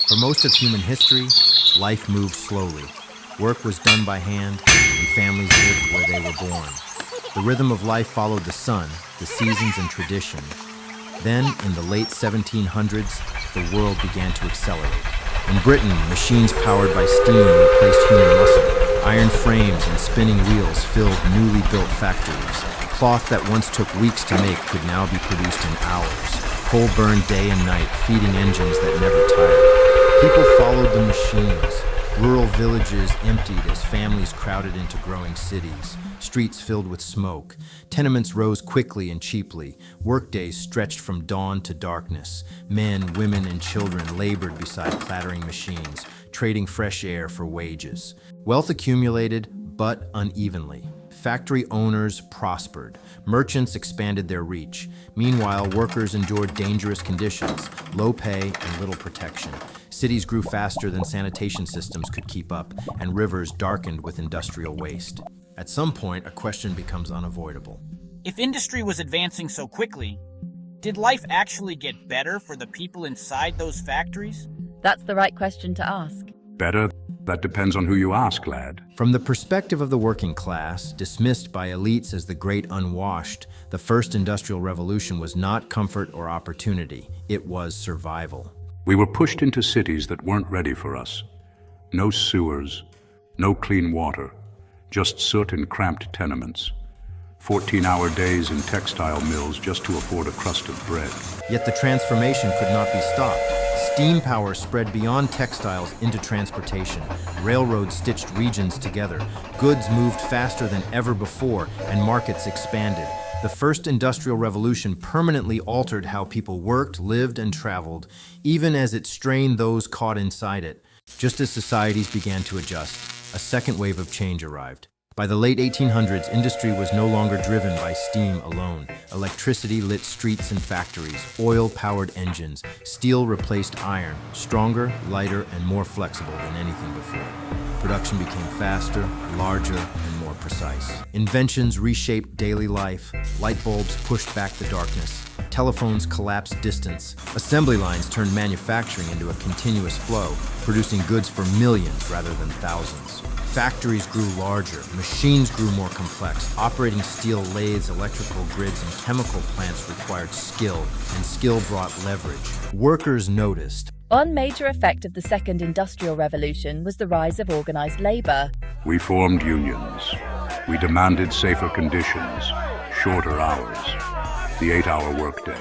For most of human history, life moved slowly. Work was done by hand, and families lived where they were born. The rhythm of life followed the sun, the seasons, and tradition. Then, in the late 1700s, the world began to accelerate. In Britain, machines powered by steam replaced human muscle. Iron frames and spinning wheels filled newly built factories. Cloth that once took weeks to make could now be produced in hours. Coal burned day and night, feeding engines that never tired. People followed the machines. Rural villages emptied as families crowded into growing cities. Streets filled with smoke. Tenements rose quickly and cheaply. Workdays stretched from dawn to darkness. Men, women, and children labored beside clattering machines, trading fresh air for wages. Wealth accumulated, but unevenly. Factory owners prospered. Merchants expanded their reach. Meanwhile, workers endured dangerous conditions, low pay and little protection. Cities grew faster than sanitation systems could keep up, and rivers darkened with industrial waste. At some point, a question becomes unavoidable. If industry was advancing so quickly, did life actually get better for the people inside those factories? That's the right question to ask. Better? That depends on who you ask, lad. From the perspective of the working class, dismissed by elites as the great unwashed, the first industrial revolution was not comfort or opportunity. It was survival. We were pushed into cities that weren't ready for us. No sewers, no clean water, just soot and cramped tenements. 14-hour days in textile mills just to afford a crust of bread. Yet the transformation could not be stopped. Steam power spread beyond textiles into transportation. Railroads stitched regions together. Goods moved faster than ever before, and markets expanded. The first industrial revolution permanently altered how people worked, lived, and traveled, even as it strained those caught inside it. Just as societies began to adjust, a second wave of change arrived. By the late 1800s, industry was no longer driven by steam alone. Electricity lit streets and factories, oil-powered engines, steel replaced iron, stronger, lighter, and more flexible than anything before. Production became faster, larger, and more precise. Inventions reshaped daily life. Light bulbs pushed back the darkness. Telephones collapsed distance. Assembly lines turned manufacturing into a continuous flow, producing goods for millions rather than thousands. Factories grew larger, machines grew more complex. Operating steel lathes, electrical grids, and chemical plants required skill, and skill brought leverage. Workers noticed. One major effect of the Second Industrial Revolution was the rise of organized labor. We formed unions. We demanded safer conditions, shorter hours, the 8-hour workday.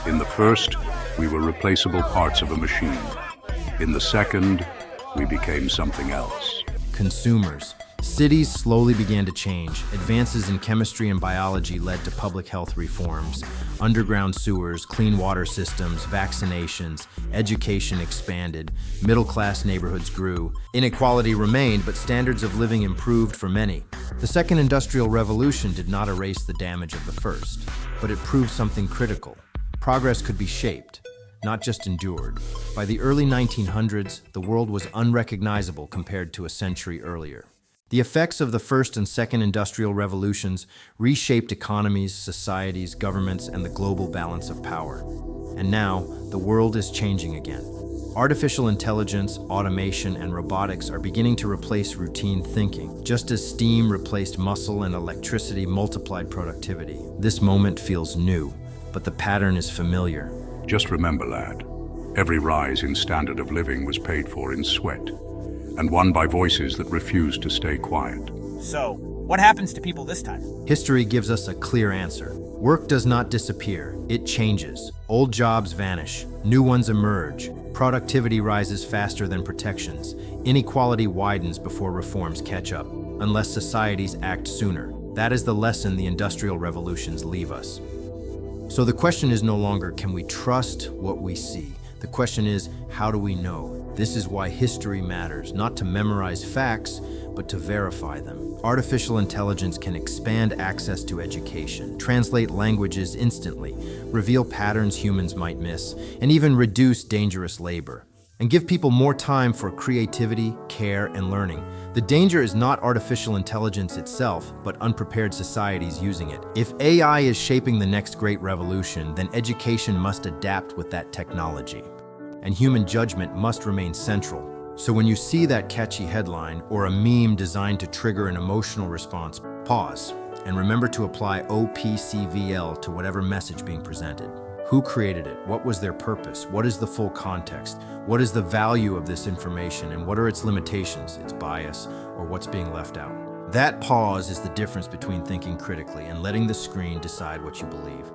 In the first, we were replaceable parts of a machine. In the second, we became something else. Consumers. Cities slowly began to change. Advances in chemistry and biology led to public health reforms. Underground sewers, clean water systems, vaccinations, education expanded. Middle-class neighborhoods grew. Inequality remained, but standards of living improved for many. The Second Industrial Revolution did not erase the damage of the first, but it proved something critical. Progress could be shaped, not just endured. By the early 1900s, the world was unrecognizable compared to a century earlier. The effects of the First and Second Industrial Revolutions reshaped economies, societies, governments, and the global balance of power. And now, the world is changing again. Artificial intelligence, automation, and robotics are beginning to replace routine thinking, just as steam replaced muscle and electricity multiplied productivity. This moment feels new, but the pattern is familiar. Just remember, lad, every rise in standard of living was paid for in sweat, and won by voices that refused to stay quiet. So, what happens to people this time? History gives us a clear answer. Work does not disappear, it changes. Old jobs vanish, new ones emerge. Productivity rises faster than protections. Inequality widens before reforms catch up, unless societies act sooner. That is the lesson the industrial revolutions leave us. So the question is no longer, can we trust what we see? The question is, how do we know? This is why history matters, not to memorize facts, but to verify them. Artificial intelligence can expand access to education, translate languages instantly, reveal patterns humans might miss, and even reduce dangerous labor, and give people more time for creativity, care, and learning. The danger is not artificial intelligence itself, but unprepared societies using it. If AI is shaping the next great revolution, then education must adapt with that technology. and human judgment must remain central. So when you see that catchy headline or a meme designed to trigger an emotional response, pause and remember to apply OPCVL to whatever message being presented. Who created it? What was their purpose? What is the full context? What is the value of this information, and what are its limitations, its bias, or what's being left out? That pause is the difference between thinking critically and letting the screen decide what you believe.